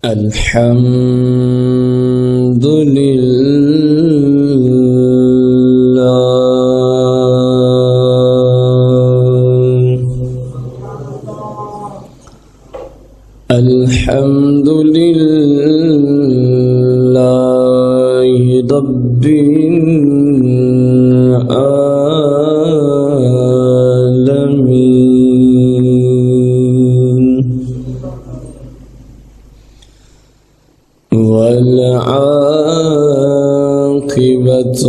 الحمد لله الحمد لله رب العالمين والعاقبة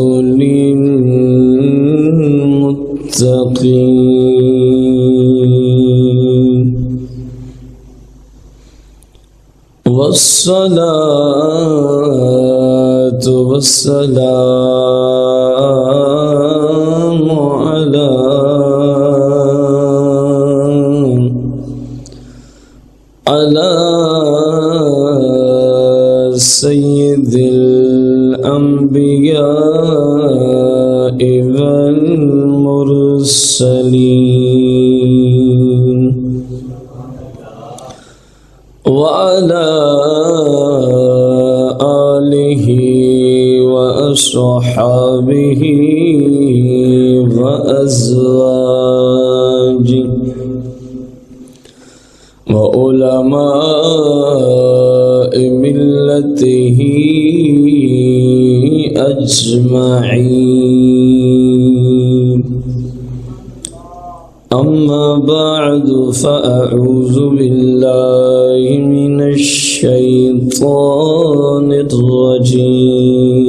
للمتقين والصلاة والسلام على سيد الأنبياء والمرسلين وعلى آله وأصحابه وأزواجه وعلماء ملته أجمعين أما بعد فأعوذ بالله من الشيطان الرجيم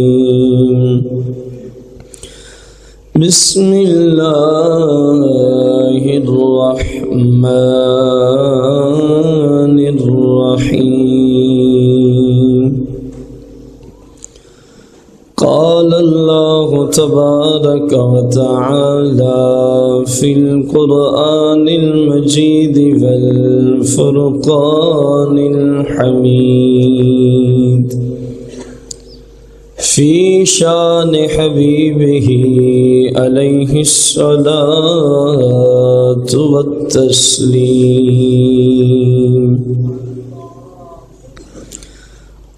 بسم الله الرحمن الرحيم قال الله تبارك وتعالى في القرآن المجيد والفرقان الحميد في شان حبيبه عليه الصلاة والتسليم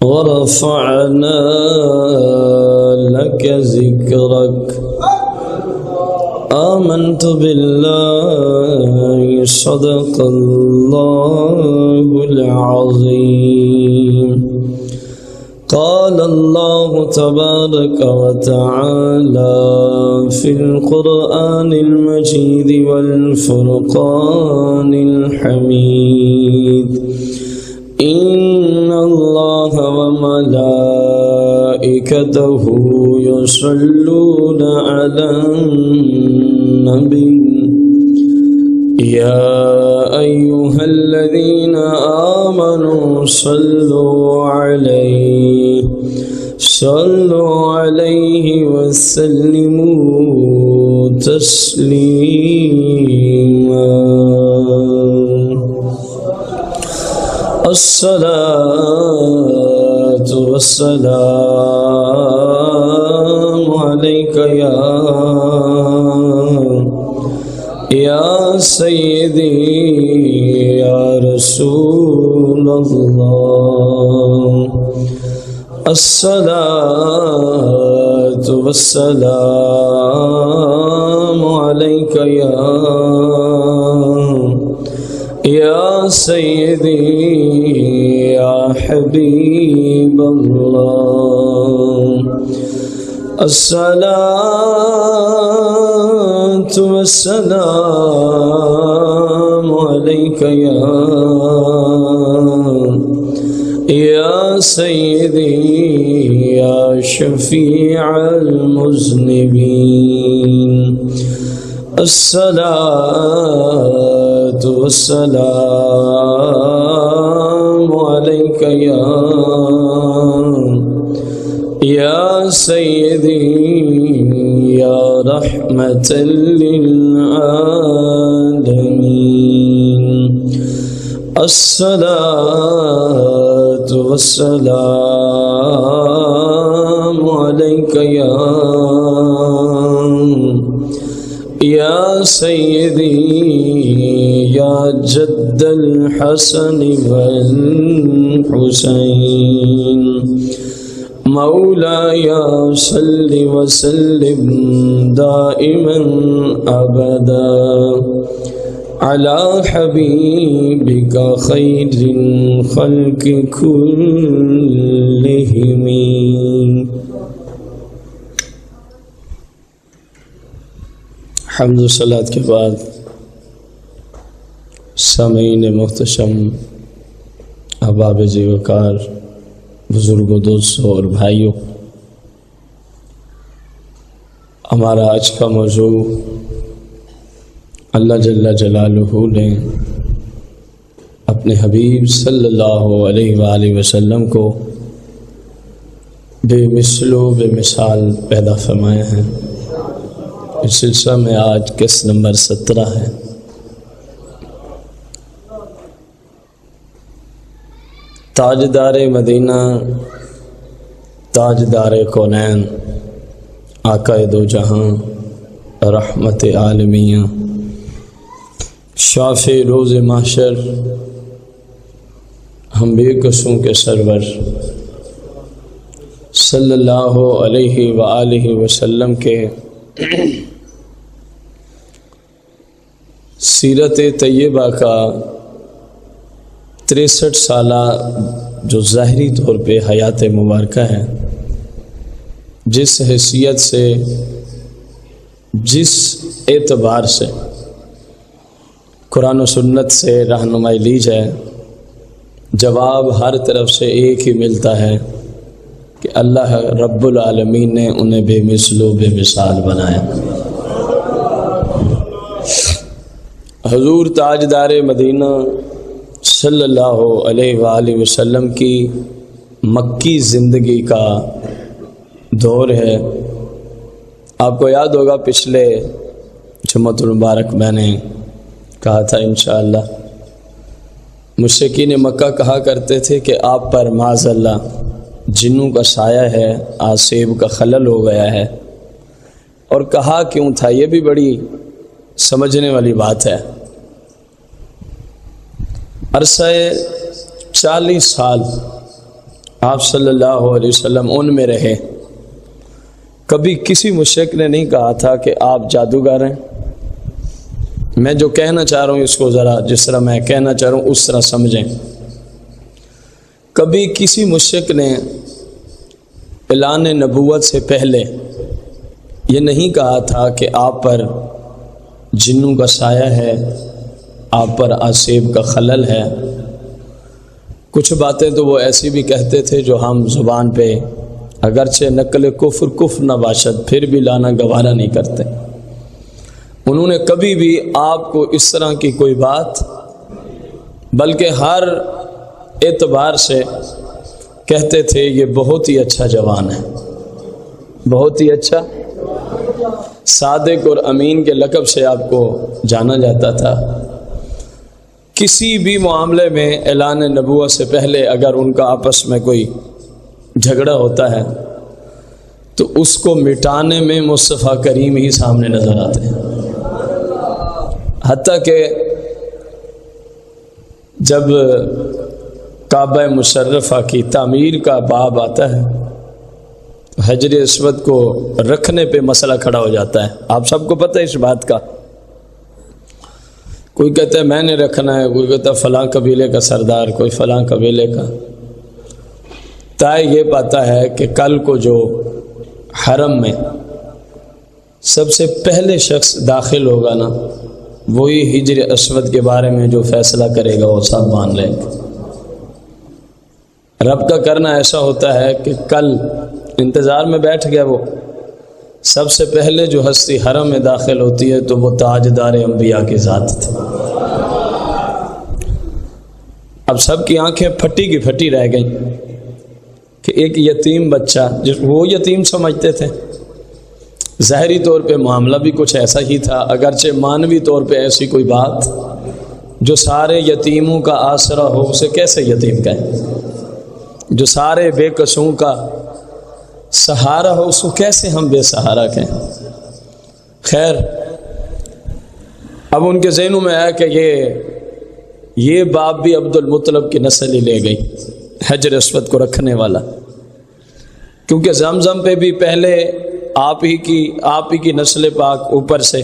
ورفعنا لك ذكرك آمنت بالله صدق الله العظيم قال الله تبارك وتعالى في القرآن المجيد والفرقان الحميد إن الله وملائكته يصلون على النبي يا أيها الذين آمنوا صلوا عليه وسلموا تسليما الصلاة والسلام عليك يا سيدي يا رسول الله الصلاة والسلام عليك يا سيدي يا حبيب الله الصلاة والسلام عليك يا سيدي يا شفيع المذنبين الصلاة والسلام عليك يا سيدي يا رحمة للعالمين الصلاة والسلام عليك يا سيدي يا يا جد الحسن والحسين مولاي صل وسلم دائما أبدا على حبيبك خير الخلق كلهم. حمد و صلات کے بعد سامعین محتشم، احباب ذی وقار، بزرگوں، دوستوں اور بھائیوں، ہمارا آج کا موضوع اللہ جل جلالہ نے اپنے حبیب صلی اللہ علیہ وآلہ وسلم کو بے مثل و بے مثال پیدا فرمایا ہے. اس سلسلہ میں آج قسط نمبر 17 ہے. تاجدار مدینہ، تاجدار کونین، آقا دو جہاں، رحمت عالمیہ، شافع روز محشر، ہم بے قصوں کے سرور صلی اللہ علیہ وآلہ وسلم کے سیرت طیبہ کا 63 سالہ جو ظاہری طور پہ حیات مبارکہ ہے، جس حیثیت سے، جس اعتبار سے قرآن و سنت سے رہنمائی لی جائے، جواب ہر طرف سے ایک ہی ملتا ہے کہ اللہ رب العالمین نے انہیں بے مثل و بے مثال بنایا. حضور تاجدار مدینہ صلی اللہ علیہ وآلہ وسلم کی مکی زندگی کا دور ہے. آپ کو یاد ہوگا پچھلے جمعۃ المبارک میں نے کہا تھا انشاءاللہ مشرکین مکہ کہا کرتے تھے کہ آپ پر معاذ اللہ جنوں کا سایہ ہے، آسیب کا خلل ہو گیا ہے. اور کہا کیوں تھا، یہ بھی بڑی سمجھنے والی بات ہے. عرصہ 40 سال آپ صلی اللہ علیہ وسلم ان میں رہے. کبھی کسی مشرک نے نہیں کہا تھا کہ آپ جادوگر ہیں. میں جو کہنا چاہ رہا ہوں اس کو ذرا جس طرح میں کہنا چاہ رہا ہوں اس طرح سمجھیں. کبھی کسی مشرک نے اعلان نبوت سے پہلے یہ نہیں کہا تھا کہ آپ پر جنوں کا سایہ ہے، آپ پر آسیب کا خلل ہے. کچھ باتیں تو وہ ایسی بھی کہتے تھے جو ہم زبان پہ اگرچہ نقل کفر نہ باشد پھر بھی لانا گوارا نہیں کرتے. انہوں نے کبھی بھی آپ کو اس طرح کی کوئی بات، بلکہ ہر اعتبار سے کہتے تھے یہ بہت ہی اچھا جوان ہے، بہت ہی اچھا. صادق اور امین کے لقب سے آپ کو جانا جاتا تھا. کسی بھی معاملے میں اعلان نبوت سے پہلے اگر ان کا آپس میں کوئی جھگڑا ہوتا ہے تو اس کو مٹانے میں مصطفیٰ کریم ہی سامنے نظر آتے ہیں. حتیٰ کہ جب کعبہ مشرفہ کی تعمیر کا باب آتا ہے، حجر اسود کو رکھنے پہ مسئلہ کھڑا ہو جاتا ہے. آپ سب کو پتہ ہے اس بات کا. کوئی کہتا ہے میں نے رکھنا ہے، کوئی کہتا ہے فلاں قبیلے کا سردار، کوئی فلاں قبیلے کا. طے یہ پاتا ہے کہ کل کو جو حرم میں سب سے پہلے شخص داخل ہوگا نا، وہی حجر اسود کے بارے میں جو فیصلہ کرے گا وہ سب مان لیں گے. رب کا کرنا ایسا ہوتا ہے کہ کل انتظار میں بیٹھ گیا، وہ سب سے پہلے جو ہستی حرم میں داخل ہوتی ہے تو وہ تاجدار انبیاء کی ذات تھی. اب سب کی آنکھیں پھٹی کی پھٹی رہ گئیں کہ ایک یتیم بچہ، جس وہ یتیم سمجھتے تھے، ظاہری طور پہ معاملہ بھی کچھ ایسا ہی تھا، اگرچہ مانوی طور پہ ایسی کوئی بات جو سارے یتیموں کا آسرا ہو اسے کیسے یتیم کہیں، جو سارے بے قصوں کا سہارا ہو اس کو کیسے ہم بے سہارا کہیں. خیر، اب ان کے ذہنوں میں آیا کہ یہ یہ باپ بھی عبد المطلب کی نسل ہی لے گئی، حجر اسود کو رکھنے والا، کیونکہ زمزم پہ بھی پہلے آپ ہی کی نسل پاک اوپر سے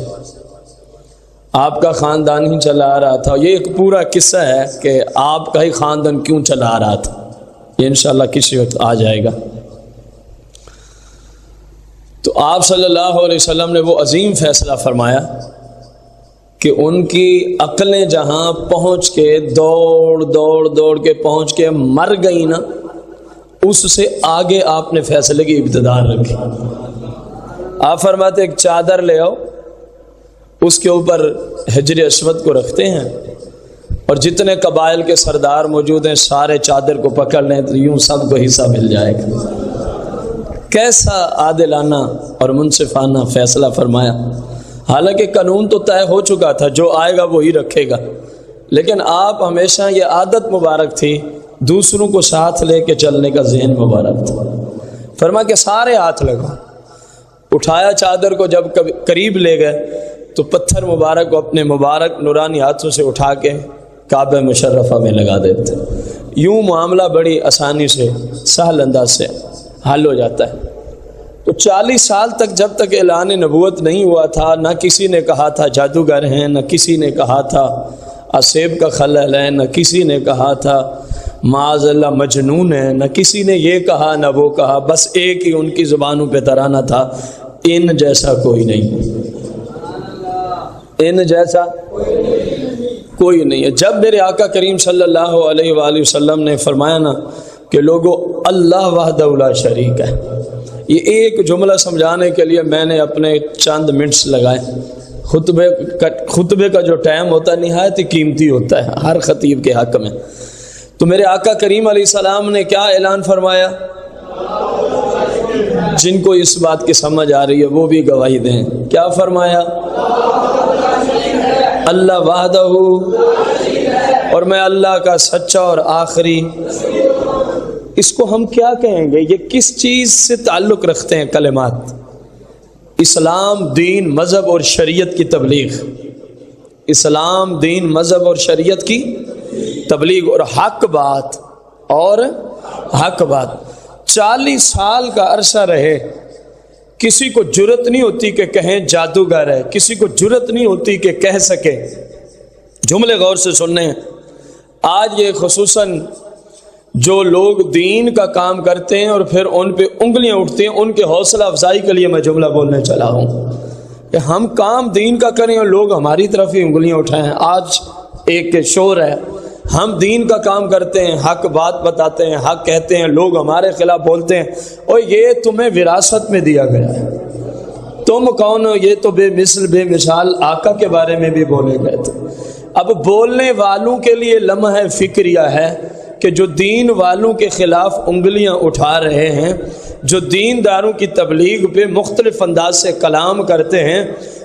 آپ کا خاندان ہی چلا آ رہا تھا۔ یہ ایک پورا قصہ ہے کہ آپ کا ہی خاندان کیوں چلا آ رہا تھا، یہ انشاءاللہ کسی وقت آ جائے گا۔ تو آپ صلی اللہ علیہ وسلم نے وہ عظیم فیصلہ فرمایا کہ ان کی عقلیں جہاں پہنچ کے دوڑ کے پہنچ کے مر گئی نا، اس سے آگے آپ نے فیصلے کی ابتدا رکھی۔ آپ فرماتے ایک چادر لے آؤ، اس کے اوپر حجر اسود کو رکھتے ہیں، اور جتنے قبائل کے سردار موجود ہیں سارے چادر کو پکڑ لیں تو یوں سب کو حصہ مل جائے گا۔ کیسا عادلانہ اور منصفانہ فیصلہ فرمایا۔ حالانکہ قانون تو طے ہو چکا تھا، جو آئے گا وہی رکھے گا، لیکن آپ ہمیشہ یہ عادت مبارک تھی دوسروں کو ساتھ لے کے چلنے کا ذہن مبارک تھا۔ فرما کہ سارے ہاتھ لگا، اٹھایا چادر کو، جب قریب لے گئے تو پتھر مبارک کو اپنے مبارک نورانی ہاتھوں سے اٹھا کے کعبہ مشرفہ میں لگا دیتے۔ یوں معاملہ بڑی آسانی سے سہل انداز سے حل ہو جاتا ہے۔ تو 40 سال تک جب تک اعلان نبوت نہیں ہوا تھا، نہ کسی نے کہا تھا جادوگر ہیں، نہ کسی نے کہا تھا اسیب کا خلل ہے، نہ کسی نے کہا تھا معاذ اللہ مجنون ہے، نہ کسی نے یہ کہا نہ وہ کہا، بس ایک ہی ان کی زبانوں پہ ترانہ تھا، ان جیسا کوئی نہیں، ان جیسا کوئی نہیں ہے۔ جب میرے آقا کریم صلی اللہ علیہ وآلہ وسلم نے فرمایا نا کہ لوگوں اللہ وحدہ لا شریک ہے، یہ ایک جملہ سمجھانے کے لیے میں نے اپنے چند منٹس لگائے۔ خطبے کا جو ٹائم ہوتا ہے نہایت ہی قیمتی ہوتا ہے ہر خطیب کے حق میں۔ تو میرے آقا کریم علیہ السلام نے کیا اعلان فرمایا؟ جن کو اس بات کی سمجھ آ رہی ہے وہ بھی گواہی دیں۔ کیا فرمایا؟ اللہ وحدہ، اور میں اللہ کا سچا اور آخری۔ اس کو ہم کیا کہیں گے؟ یہ کس چیز سے تعلق رکھتے ہیں کلمات؟ اسلام، دین، مذہب اور شریعت کی تبلیغ۔ اسلام، دین، مذہب اور شریعت کی تبلیغ اور حق بات، اور حق بات۔ 40 سال کا عرصہ رہے، کسی کو جرت نہیں ہوتی کہ کہیں جادوگر ہے، کسی کو جرت نہیں ہوتی کہ کہہ سکے۔ جملے غور سے سننے ہیں۔ آج یہ خصوصاً جو لوگ دین کا کام کرتے ہیں اور پھر ان پہ انگلیاں اٹھتی ہیں، ان کے حوصلہ افزائی کے لیے میں جملہ بولنے چلا ہوں کہ ہم کام دین کا کریں اور لوگ ہماری طرف ہی انگلیاں اٹھائیں۔ آج ایک شور ہے، ہم دین کا کام کرتے ہیں، حق بات بتاتے ہیں، حق کہتے ہیں، لوگ ہمارے خلاف بولتے ہیں، اور یہ تمہیں وراثت میں دیا گیا ہے، تم کون ہو؟ یہ تو بے مثل بے مثال آقا کے بارے میں بھی بولے گئے تھے۔ اب بولنے والوں کے لیے لمحہ فکریہ ہے کہ جو دین والوں کے خلاف انگلیاں اٹھا رہے ہیں، جو دین داروں کی تبلیغ پہ مختلف انداز سے کلام کرتے ہیں،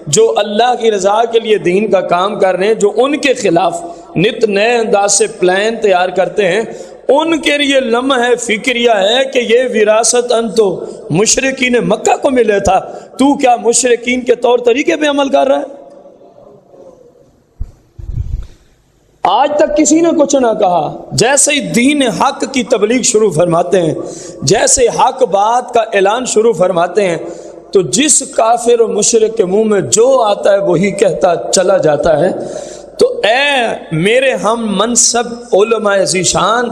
جو اللہ کی رضا کے لیے دین کا کام کر رہے ہیں، جو ان کے خلاف نت نئے انداز سے پلان تیار کرتے ہیں، ان کے لیے لمحہ فکریہ ہے کہ یہ وراثت انتو مشرکین مکہ کو ملے تھا، تو کیا مشرکین کے طور طریقے پہ عمل کر رہا ہے؟ آج تک کسی نے کچھ نہ کہا۔ جیسے ہی دین حق کی تبلیغ شروع فرماتے ہیں، جیسے حق بات کا اعلان شروع فرماتے ہیں، تو جس کافر و مشرک کے منہ میں جو آتا ہے وہی کہتا چلا جاتا ہے۔ تو اے میرے ہم منصب علماء ذیشان،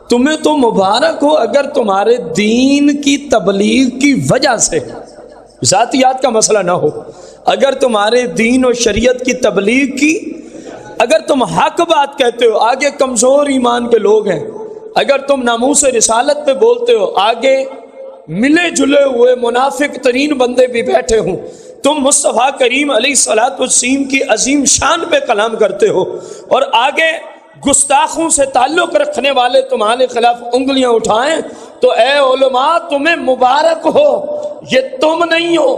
تمہیں تو مبارک ہو اگر تمہارے دین کی تبلیغ کی وجہ سے ذاتیات کا مسئلہ نہ ہو، اگر تمہارے دین و شریعت کی تبلیغ کی، اگر تم حق بات کہتے ہو، آگے کمزور ایمان کے لوگ ہیں، اگر تم ناموس رسالت پہ بولتے ہو، آگے ملے جلے ہوئے منافق ترین بندے بھی بیٹھے ہوں، تم مصطفیٰ کریم علیہ الصلوۃ والسلام کی عظیم شان پہ کلام کرتے ہو، اور آگے گستاخوں سے تعلق رکھنے والے تمہارے خلاف انگلیاں اٹھائیں، تو اے علماء تمہیں مبارک ہو، یہ تم نہیں ہو،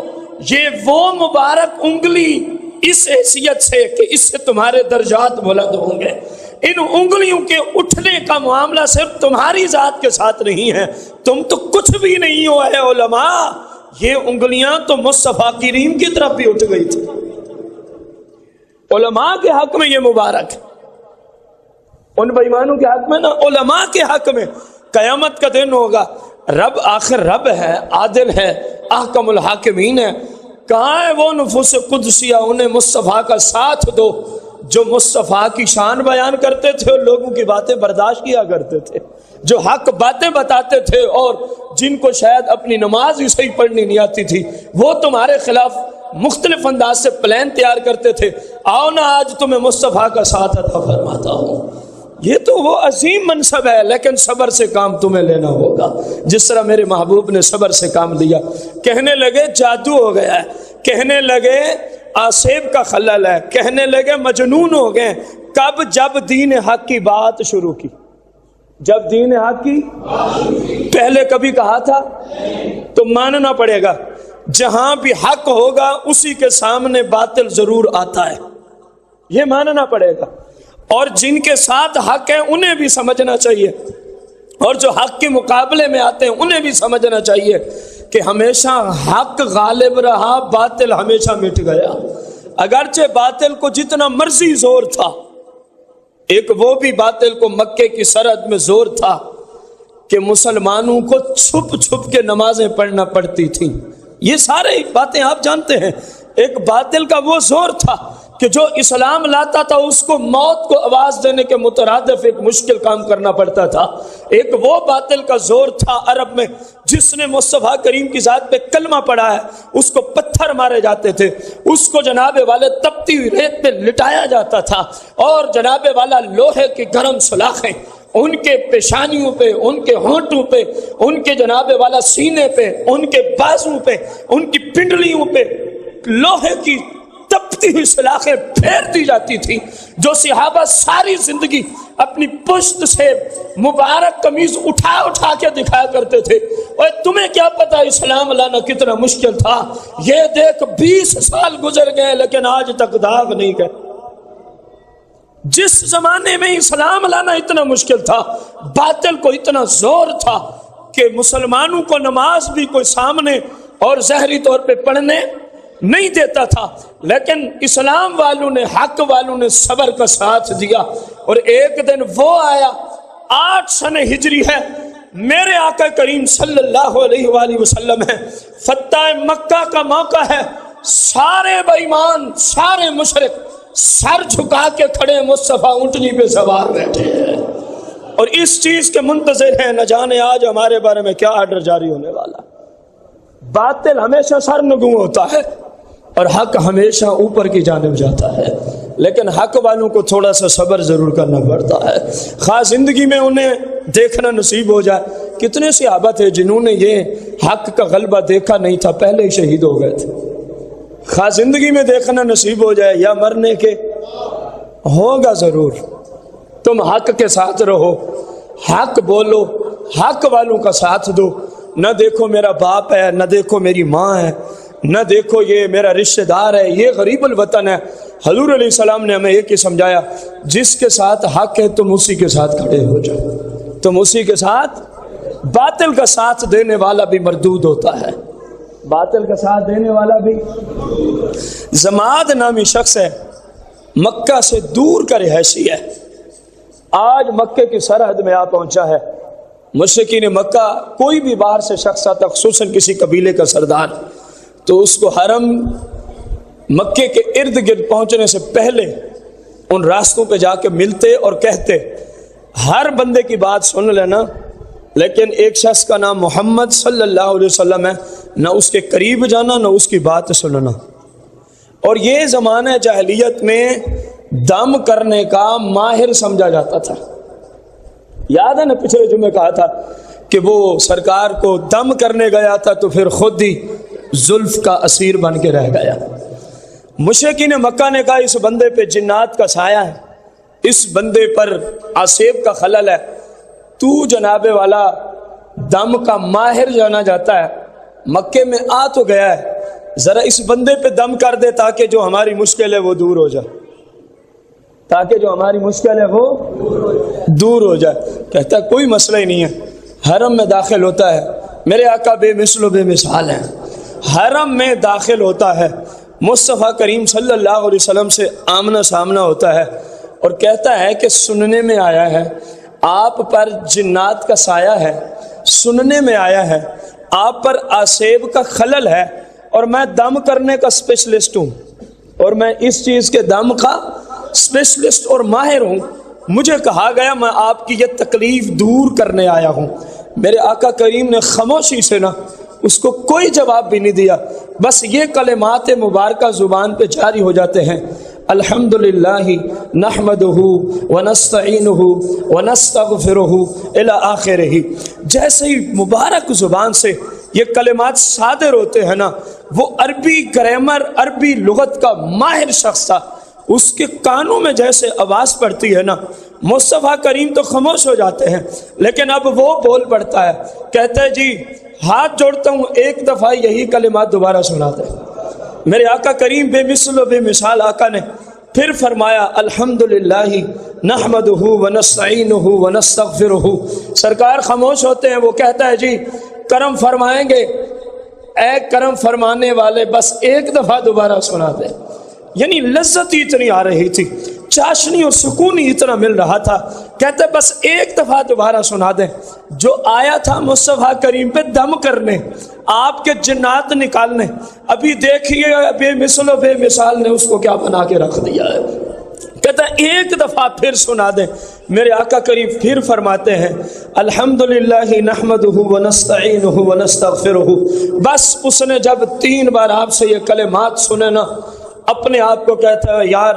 یہ وہ مبارک انگلی اس حیثیت سے کہ اس سے تمہارے درجات بلند ہوں گے۔ ان انگلیوں کے اٹھنے کا معاملہ صرف تمہاری ذات کے ساتھ نہیں ہے، تم تو کچھ بھی نہیں ہو اے علماء، یہ انگلیاں تو مصطفیٰ کریم کی طرف بھی اٹھ گئی تھی۔ علماء کے حق میں یہ مبارک ہے۔ ان بےایمانوں کے حق میں نہ، علماء کے حق میں قیامت کا دن ہوگا۔ رب آخر رب ہے، عادل ہے، احکم الحاکمین ہے۔ کہاں ہے وہ نفوس قدسیہ؟ انہیں مصطفیٰ کا ساتھ دو جو مصطفیٰ کی شان بیان کرتے تھے اور لوگوں کی باتیں برداشت کیا کرتے تھے، جو حق باتیں بتاتے تھے اور جن کو شاید اپنی نماز ہی صحیح پڑھنی نہیں آتی تھی، وہ تمہارے خلاف مختلف انداز سے پلان تیار کرتے تھے۔ آؤ نا آج تمہیں مصطفیٰ کا ساتھ عطا فرماتا ہوں۔ یہ تو وہ عظیم منصب ہے، لیکن صبر سے کام تمہیں لینا ہوگا، جس طرح میرے محبوب نے صبر سے کام لیا۔ کہنے لگے جادو ہو گیا ہے، کہنے لگے آسیب کا خلل ہے، کہنے لگے مجنون ہو گئے۔ کب؟ جب دین حق کی بات شروع کی، جب دین حق کی پہلے کبھی کہا تھا؟ تو ماننا پڑے گا جہاں بھی حق ہوگا اسی کے سامنے باطل ضرور آتا ہے، یہ ماننا پڑے گا۔ اور جن کے ساتھ حق ہے انہیں بھی سمجھنا چاہیے، اور جو حق کے مقابلے میں آتے ہیں انہیں بھی سمجھنا چاہیے کہ ہمیشہ حق غالب رہا، باطل ہمیشہ مٹ گیا۔ اگرچہ باطل کو جتنا مرضی زور تھا، ایک وہ بھی باطل کو مکے کی سرحد میں زور تھا کہ مسلمانوں کو چھپ چھپ کے نمازیں پڑھنا پڑتی تھیں۔ یہ سارے باتیں آپ جانتے ہیں۔ ایک باطل کا وہ زور تھا کہ جو اسلام لاتا تھا اس کو موت کو آواز دینے کے مترادف ایک مشکل کام کرنا پڑتا تھا۔ ایک وہ باطل کا زور تھا عرب میں، جس نے مصطفیٰ کریم کی ذات پہ کلمہ پڑھا ہے اس کو پتھر مارے جاتے تھے، اس کو جناب والے تپتی ہوئی ریت پہ لٹایا جاتا تھا، اور جناب والا لوہے کی گرم سلاخیں ان کے پیشانیوں پہ، ان کے ہونٹوں پہ، ان کے جناب والا سینے پہ، ان کے بازو پہ، ان کی پنڈلیوں پہ لوہے کی تپتی ہوئی سلاخیں پھیر دی جاتی تھی، جو صحابہ ساری زندگی اپنی پشت سے مبارک قمیض اٹھا اٹھا کے دکھایا کرتے تھے۔ اور تمہیں کیا پتا اسلام لانا کتنا مشکل تھا؟ یہ دیکھ 20 سال گزر گئے لیکن آج تک داغ نہیں گئے۔ جس زمانے میں اسلام لانا اتنا مشکل تھا، باطل کو اتنا زور تھا کہ مسلمانوں کو نماز بھی کوئی سامنے اور ظاہری طور پہ پڑھنے نہیں دیتا تھا، لیکن اسلام والوں نے، حق والوں نے صبر کا ساتھ دیا۔ اور ایک دن وہ آیا، 8 سن ہجری ہے، میرے آقا کریم صلی اللہ علیہ وآلہ وسلم ہے، فتح مکہ کا موقع ہے، سارے بے ایمان، سارے مشرک سر جھکا کے کھڑے، مصطفیٰ اونٹنی پہ سوار بیٹھے ہیں اور اس چیز کے منتظر ہیں، نہ جانے آج ہمارے بارے میں کیا آرڈر جاری ہونے والا۔ باطل ہمیشہ سرنگوں ہوتا ہے اور حق ہمیشہ اوپر کی جانب جاتا ہے، لیکن حق والوں کو تھوڑا سا صبر ضرور کرنا پڑتا ہے، خاص زندگی میں انہیں دیکھنا نصیب ہو جائے۔ کتنے صحابہ تھے جنہوں نے یہ حق کا غلبہ دیکھا نہیں تھا، پہلے ہی شہید ہو گئے تھے۔ خاص زندگی میں دیکھنا نصیب ہو جائے یا مرنے کے ہوگا ضرور۔ تم حق کے ساتھ رہو، حق بولو، حق والوں کا ساتھ دو۔ نہ دیکھو میرا باپ ہے، نہ دیکھو میری ماں ہے، نہ دیکھو یہ میرا رشتہ دار ہے، یہ غریب الوطن ہے۔ حضور علیہ السلام نے ہمیں ایک ہی سمجھایا، جس کے ساتھ حق ہے تم اسی کے ساتھ کھڑے ہو جاؤ، تم اسی کے ساتھ۔ باطل کا ساتھ دینے والا بھی مردود ہوتا ہے، باطل کا ساتھ دینے والا بھی۔ زماد نامی شخص ہے، مکہ سے دور کا رہائشی ہے، آج مکے کی سرحد میں آ پہنچا ہے۔ مشرکین مکہ کوئی بھی باہر سے شخص آتا، خصوصاً کسی قبیلے کا سردار، تو اس کو حرم مکے کے ارد گرد پہنچنے سے پہلے ان راستوں پہ جا کے ملتے اور کہتے ہر بندے کی بات سن لینا، لیکن ایک شخص کا نام محمد صلی اللہ علیہ وسلم ہے، نہ اس کے قریب جانا نہ اس کی بات سننا۔ اور یہ زمانہ جاہلیت میں دم کرنے کا ماہر سمجھا جاتا تھا۔ یاد ہے نا پچھلے جمعے کہا تھا کہ وہ سرکار کو دم کرنے گیا تھا تو پھر خود ہی زلف کا اسیر بن کے رہ گیا۔ مشرکین مکہ نے کہا اس بندے پہ جنات کا سایہ ہے، اس بندے پر آسیب کا خلل ہے، تو جناب والا دم کا ماہر جانا جاتا ہے، مکے میں آ تو گیا ہے، ذرا اس بندے پہ دم کر دے تاکہ جو ہماری مشکل ہے وہ دور ہو جائے، تاکہ جو ہماری مشکل ہے وہ دور ہو جائے۔ کہتا ہے کوئی مسئلہ ہی نہیں ہے، حرم میں داخل ہوتا ہے، میرے آقا بے مثل و بے مثال ہیں، حرم میں داخل ہوتا ہے، مصطفیٰ کریم صلی اللہ علیہ وسلم سے آمنا سامنا ہوتا ہے، اور کہتا ہے کہ سننے میں آیا ہے آپ پر جنات کا سایہ ہے، سننے میں آیا ہے آپ پر آسیب کا خلل ہے، اور میں دم کرنے کا اسپیشلسٹ ہوں، اور میں اس چیز کے دم کا اسپیشلسٹ اور ماہر ہوں، مجھے کہا گیا میں آپ کی یہ تکلیف دور کرنے آیا ہوں۔ میرے آقا کریم نے خاموشی سے نا اس کو کوئی جواب بھی نہیں دیا، بس یہ کلمات مبارکہ زبان پہ جاری ہو جاتے ہیں، الحمدللہ نحمدہ ونستعینہ ونستغفرہ الی آخرہ۔ جیسے ہی مبارک زبان سے یہ کلمات صادر ہوتے ہیں نا، وہ عربی گرامر، عربی لغت کا ماہر شخص تھا، اس کے کانوں میں جیسے آواز پڑتی ہے نا، مصطفیٰ کریم تو خاموش ہو جاتے ہیں، لیکن اب وہ بول پڑتا ہے، کہتا ہے جی ہاتھ جوڑتا ہوں ایک دفعہ یہی کلمات دوبارہ سنا دیں۔ میرے آقا کریم بے مثل و بے مثال آقا نے پھر فرمایا الحمدللہ نحمدہ ونستعینہ ونستغفرہ۔ سرکار خاموش ہوتے ہیں، وہ کہتا ہے جی کرم فرمائیں گے، اے کرم فرمانے والے بس ایک دفعہ دوبارہ سنا دیں۔ یعنی لذت اتنی آ رہی تھی، چاشنی اور سکون اتنا مل رہا تھا، کہتے بس ایک دفعہ دوبارہ سنا دیں۔ جو آیا تھا مصطفیٰ کریم پہ دم کرنے، آپ کے جنات نکالنے، ابھی دیکھیے بے مثل و بے مثال نے اس کو کیا بنا کے رکھ دیا ہے۔ کہتا ہے ایک دفعہ پھر سنا دیں۔ میرے آقا کریم پھر فرماتے ہیں الحمدللہ نحمدہ ونستعینہ ونستغفرہ۔ بس اس نے جب 3 بار آپ سے یہ کلمات سنے نا، اپنے آپ کو کہتا ہے یار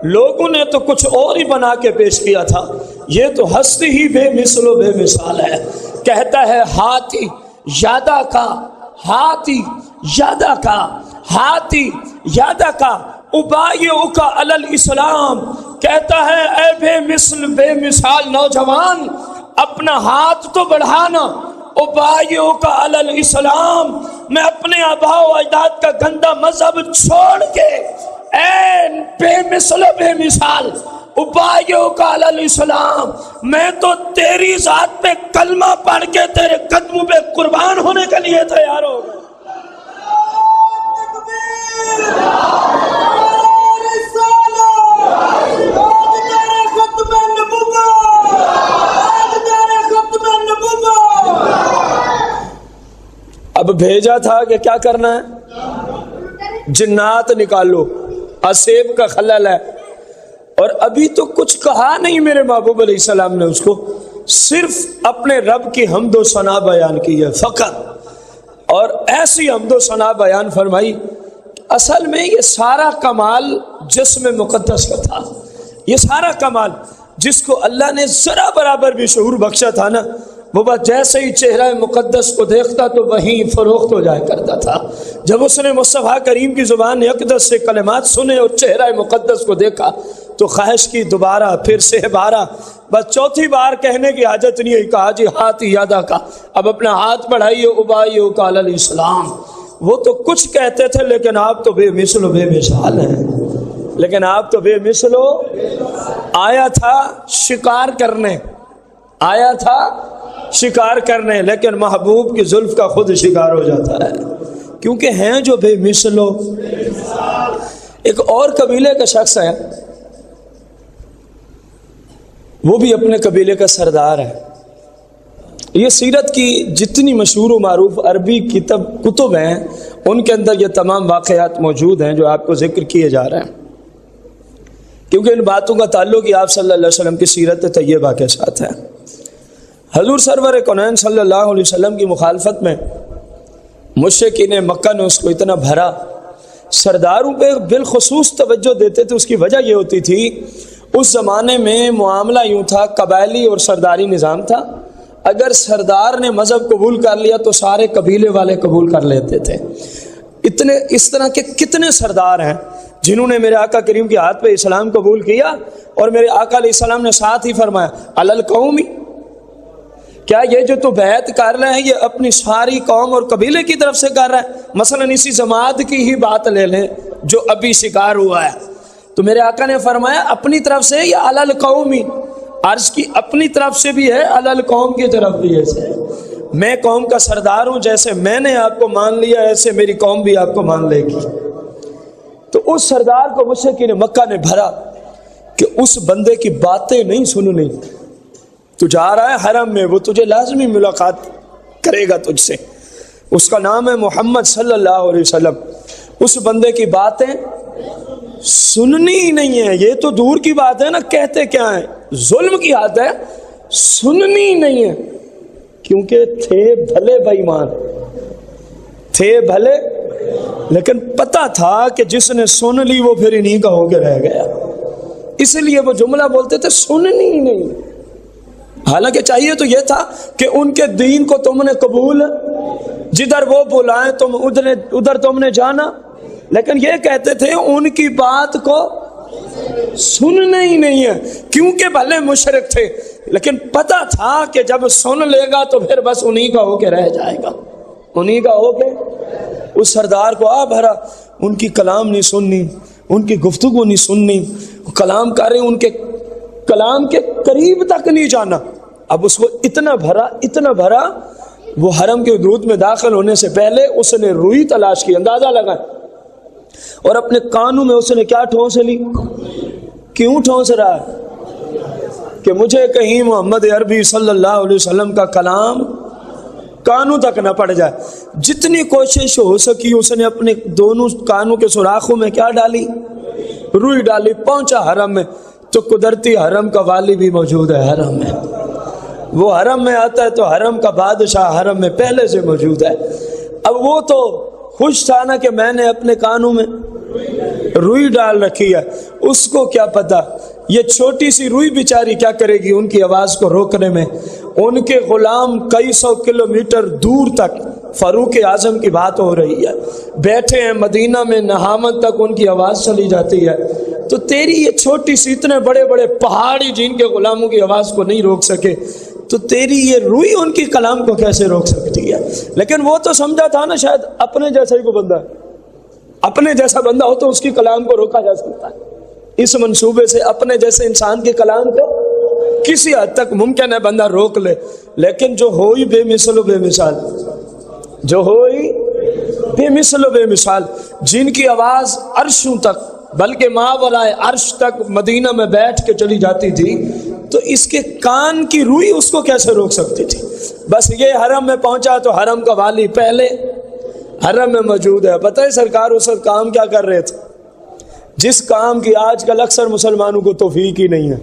لوگوں نے تو کچھ اور ہی بنا کے پیش کیا تھا، یہ تو ہستی ہی بے مثل و بے مثال ہے۔ کہتا ہے ہاتھی یادا کا، ہاتھی یادا کا، ہاتھی یادا کا ابایعک علی الاسلام۔ کہتا ہے اے بے مثل بے مثال نوجوان، اپنا ہاتھ تو بڑھانا، ابایعک علی الاسلام، میں اپنے آباء و اجداد کا گندا مذہب چھوڑ کے اے بے مثل و بے مثال ابایعک علی الاسلام، میں تو تیری ذات پہ کلمہ پڑھ کے تیرے قدموں پہ قربان ہونے کے لیے تیار ہو گیا۔ اب بھیجا تھا کہ کیا کرنا ہے، جنات نکالو، آسیب کا خلل ہے، اور ابھی تو کچھ کہا نہیں میرے محبوب علیہ السلام نے اس کو، صرف اپنے رب کی حمد و ثنا بیان کی ہے فقط، اور ایسی حمد و ثنا بیان فرمائی۔ اصل میں یہ سارا کمال جسم مقدس کا تھا، یہ سارا کمال جس کو اللہ نے ذرا برابر بھی شعور بخشا تھا نا، وہ بس جیسے ہی چہرہ مقدس کو دیکھتا تو وہیں فروخت ہو جایا کرتا تھا۔ جب اس نے مصطفیٰ کریم کی زبان اقدس سے کلمات سنے اور چہرہ مقدس کو دیکھا تو خواہش کی دوبارہ پھر سے بارہ، بس چوتھی بار کہنے کی حاجت نہیں ہے، کہا جی ہاتھ یادہ کا، اب اپنا ہاتھ بڑھائیے ابایعک علی الاسلام۔ وہ تو کچھ کہتے تھے لیکن آپ تو بے مثل و بے مثال ہیں، لیکن آپ تو بے مثل و، آیا تھا شکار کرنے، آیا تھا شکار کرنے، لیکن محبوب کی زلف کا خود شکار ہو جاتا ہے، کیونکہ ہیں جو بے مثل و۔ ایک اور قبیلے کا شخص ہے، وہ بھی اپنے قبیلے کا سردار ہے۔ یہ سیرت کی جتنی مشہور و معروف عربی کتب ہیں ان کے اندر یہ تمام واقعات موجود ہیں جو آپ کو ذکر کیے جا رہے ہیں، کیونکہ ان باتوں کا تعلق ہی آپ صلی اللہ علیہ وسلم کی سیرت طیبہ کے ساتھ ہے۔ حضور سرور کونین صلی اللہ علیہ وسلم کی مخالفت میں مشرکین مکہ نے اس کو اتنا بھرا، سرداروں پہ بالخصوص توجہ دیتے تھے۔ اس کی وجہ یہ ہوتی تھی اس زمانے میں معاملہ یوں تھا، قبائلی اور سرداری نظام تھا، اگر سردار نے مذہب قبول کر لیا تو سارے قبیلے والے قبول کر لیتے تھے۔ اتنے اس طرح کے کتنے سردار ہیں جنہوں نے میرے آقا کریم کے ہاتھ پہ اسلام قبول کیا، اور میرے آقا علیہ السلام نے ساتھ ہی فرمایا علی القومی، کیا یہ جو تو بیعت کر رہے ہیں یہ اپنی ساری قوم اور قبیلے کی طرف سے کر رہا ہے؟ مثلا اسی جماعت کی ہی بات لے لیں جو ابھی شکار ہوا ہے، تو میرے آقا نے فرمایا اپنی طرف سے یا علی القومی، عرض کی اپنی طرف سے بھی ہے، علی القوم کی طرف بھی ہے۔ میں قوم کا سردار ہوں، جیسے میں نے آپ کو مان لیا ایسے میری قوم بھی آپ کو مان لے گی۔ تو اس سردار کو مشرکین مکہ نے بھرا، کہ اس بندے کی باتیں نہیں سننی. تو جا رہا ہے حرم میں, وہ تجھے لازمی ملاقات کرے گا تجھ سے, اس کا نام ہے محمد صلی اللہ علیہ وسلم. اس بندے کی باتیں سننی ہی نہیں ہے. یہ تو دور کی بات ہے نا, کہتے کیا ہیں, ظلم کی حد ہے, سننی ہی نہیں ہے. کیونکہ تھے بھلے بے ایمان, تھے بھلے, لیکن پتا تھا کہ جس نے سن لی وہ پھر انہی کا ہو کے رہ گیا. اس لیے وہ جملہ بولتے تھے سننی ہی نہیں. حالانکہ چاہیے تو یہ تھا کہ ان کے دین کو تم نے قبول, جدھر وہ بلائیں تم ادھر تم نے جانا, لیکن یہ کہتے تھے ان کی بات کو سننا ہی نہیں ہے. کیونکہ بھلے مشرک تھے, لیکن پتا تھا کہ جب سن لے گا تو پھر بس انہی کا ہو کے رہ جائے گا, انہی کا ہو کے. اس سردار کو آ بھرا, ان کی کلام نہیں سننی, ان کی گفتگو نہیں سننی, کلام کر رہے ان کے کلام کے قریب تک نہیں جانا. اب اس کو اتنا بھرا, وہ حرم کے حدود میں داخل ہونے سے پہلے اس نے روئی تلاش کی, اندازہ لگا, اور اپنے کانوں میں اس نے کیا ٹھونس لی. کیوں ٹھونس رہا ہے؟ کہ مجھے کہیں محمد عربی صلی اللہ علیہ وسلم کا کلام کانوں تک نہ پڑ جائے. جتنی کوشش ہو سکی اس نے اپنے دونوں کانوں کے سوراخوں میں کیا ڈالی, روئی ڈالی. پہنچا حرم میں تو قدرتی حرم کا والی بھی موجود ہے حرم میں. وہ حرم میں آتا ہے تو حرم کا بادشاہ حرم میں پہلے سے موجود ہے. اب وہ تو خوش تھا نا کہ میں نے اپنے کانوں میں روئی ڈال رکھی ہے. اس کو کیا پتا یہ چھوٹی سی روئی بیچاری کیا کرے گی ان کی آواز کو روکنے میں. ان کے غلام کئی سو کلومیٹر دور تک, فاروق اعظم کی بات ہو رہی ہے, بیٹھے ہیں مدینہ میں, نہامن تک ان کی آواز چلی جاتی ہے. تو تیری یہ چھوٹی سی, اتنے بڑے بڑے پہاڑی جن کے غلاموں کی آواز کو نہیں روک سکے, تو تیری یہ روئی ان کی کلام کو کیسے روک سکتی ہے. لیکن وہ تو سمجھا تھا نا شاید اپنے جیسا ہی کو بندہ ہے, اپنے جیسا بندہ ہو تو اس کی کلام کو روکا جا سکتا ہے. اس منصوبے سے اپنے جیسے انسان کے کلام کو کسی حد تک ممکن ہے بندہ روک لے, لیکن جو ہوئی بے مثل و بے مثال, جو ہوئی بے مثل و بے مثال, جن کی آواز عرشوں تک بلکہ ماورائے عرش تک مدینہ میں بیٹھ کے چلی جاتی تھی, تو اس کے کان کی روئی اس کو کیسے روک سکتی تھی. بس یہ حرم میں پہنچا تو حرم کا والی پہلے حرم میں موجود ہے. پتہ ہے سرکار اس وقت کام کیا کر رہے تھے, جس کام کی آج کل اکثر مسلمانوں کو توفیق ہی نہیں ہے.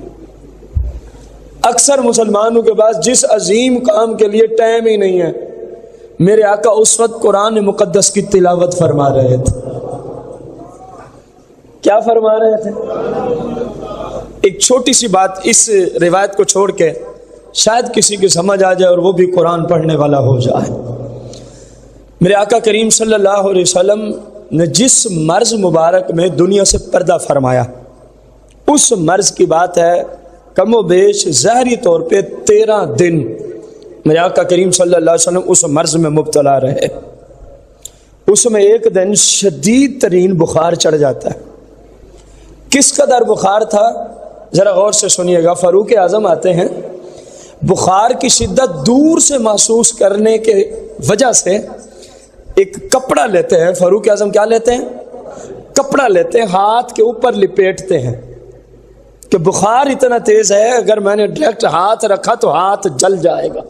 اکثر مسلمانوں کے پاس جس عظیم کام کے لیے ٹائم ہی نہیں ہے. میرے آقا اس وقت قرآن مقدس کی تلاوت فرما رہے تھے. کیا فرما رہے تھے؟ ایک چھوٹی سی بات اس روایت کو چھوڑ کے شاید کسی کی سمجھ آ جائے اور وہ بھی قرآن پڑھنے والا ہو جائے. میرے آقا کریم صلی اللہ علیہ وسلم نے جس مرض مبارک میں دنیا سے پردہ فرمایا, اس مرض کی بات ہے کم و بیش ظاہری طور پہ 13 دن میرے آقا کریم صلی اللہ علیہ وسلم اس مرض میں مبتلا رہے. اس میں ایک دن شدید ترین بخار چڑھ جاتا ہے. کس قدر بخار تھا ذرا غور سے سنیے گا. فاروق اعظم آتے ہیں, بخار کی شدت دور سے محسوس کرنے کے وجہ سے ایک کپڑا لیتے ہیں. فاروق اعظم کیا لیتے ہیں؟ کپڑا لیتے ہیں, ہاتھ کے اوپر لپیٹتے ہیں کہ بخار اتنا تیز ہے اگر میں نے ڈائریکٹ ہاتھ رکھا تو ہاتھ جل جائے گا.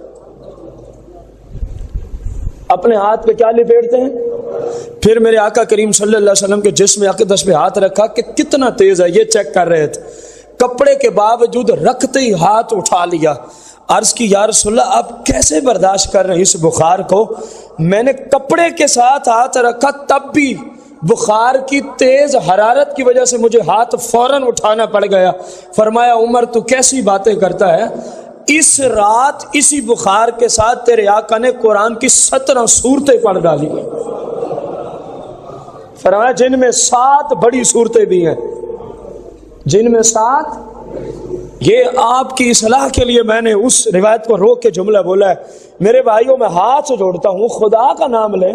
اپنے ہاتھ پہ کیا لپیٹتے ہیں؟ پھر میرے آقا کریم صلی اللہ علیہ وسلم کے جسم اقدس پہ ہاتھ رکھا کہ کتنا تیز ہے یہ چیک کر رہے تھے. کپڑے کے باوجود رکھتے ہی ہاتھ اٹھا لیا. عرض کی یا رسول اللہ آپ کیسے برداشت کر رہے ہیں اس بخار کو؟ میں نے کپڑے کے ساتھ ہاتھ رکھا تب بھی بخار کی تیز حرارت کی وجہ سے مجھے ہاتھ فوراً اٹھانا پڑ گیا. فرمایا عمر تو کیسی باتیں کرتا ہے, اس رات اسی بخار کے ساتھ تیرے آقا نے قرآن کی 17 سورتیں پڑھ ڈالی. فرمایا جن میں 7 بڑی سورتیں بھی ہیں, جن میں 7. یہ آپ کی اصلاح کے لیے میں نے اس روایت کو روک کے جملہ بولا ہے. میرے بھائیوں میں ہاتھ جوڑتا ہوں, خدا کا نام لیں,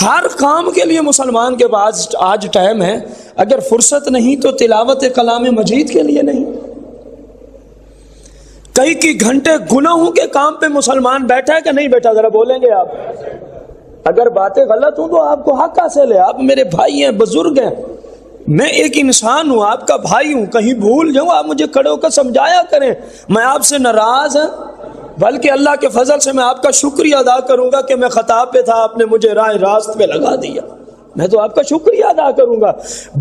ہر کام کے لیے مسلمان کے پاس آج ٹائم ہے. اگر فرصت نہیں تو تلاوت کلام مجید کے لیے نہیں. کئی گھنٹے گناہوں کے کام پہ مسلمان بیٹھا ہے کہ نہیں بیٹھا؟ ذرا بولیں گے آپ. اگر باتیں غلط ہوں تو آپ کو حق حاصل ہے, آپ میرے بھائی ہیں, بزرگ ہیں, میں ایک انسان ہوں، آپ کا بھائی ہوں، کہیں بھول جاؤں آپ مجھے کھڑے ہو کر سمجھایا کریں۔ میں آپ سے ناراض ہوں، بلکہ اللہ کے فضل سے میں آپ کا شکریہ ادا کروں گا کہ میں خطا پہ تھا، آپ نے مجھے راہ راست پہ لگا دیا، میں تو آپ کا شکریہ ادا کروں گا۔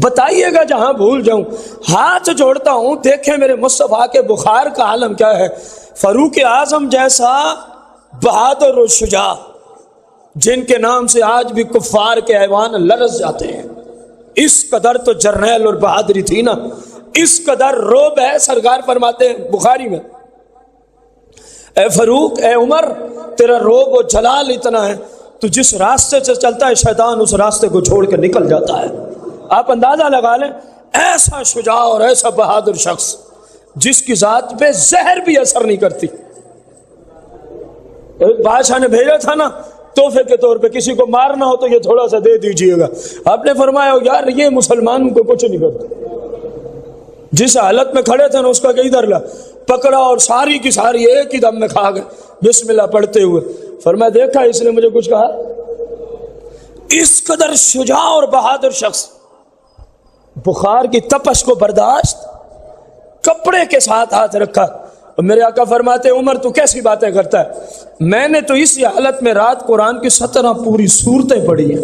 بتائیے گا جہاں بھول جاؤں۔ ہاتھ جوڑتا ہوں، دیکھیں میرے مصطفیٰ کے بخار کا عالم کیا ہے۔ فاروق اعظم جیسا بہادر و شجاع، جن کے نام سے آج بھی کفار کے ایوان لرز جاتے ہیں، اس قدر تو جرنیل اور بہادری تھی نا، اس قدر روب ہے۔ سرکار فرماتے ہیں بخاری میں، اے فاروق، اے عمر، تیرا روب و جلال اتنا ہے، تو جس راستے سے چلتا ہے شیطان اس راستے کو چھوڑ کے نکل جاتا ہے۔ آپ اندازہ لگا لیں، ایسا شجاع اور ایسا بہادر شخص جس کی ذات پہ زہر بھی اثر نہیں کرتی۔ ایک بادشاہ نے بھیجا تھا نا تحفے کے طور پہ، کسی کو مارنا ہو تو یہ تھوڑا سا دے دیجئے گا۔ آپ نے فرمایا یار یہ مسلمانوں کو کچھ نہیں کرتا۔ جس حالت میں کھڑے تھے نا اس کا کہ ادھر لا، پکڑا اور ساری کی ساری ایک ہی دم میں کھا گئے بسم اللہ پڑھتے ہوئے۔ فرمایا دیکھا اس نے مجھے کچھ کہا؟ اس قدر شجاع اور بہادر شخص بخار کی تپش کو برداشت، کپڑے کے ساتھ ہاتھ رکھا۔ اور میرے آقا فرماتے عمر تو کیسی باتیں کرتا ہے؟ میں نے تو اسی حالت میں رات قرآن کی 17 پوری سورتیں پڑھی ہیں۔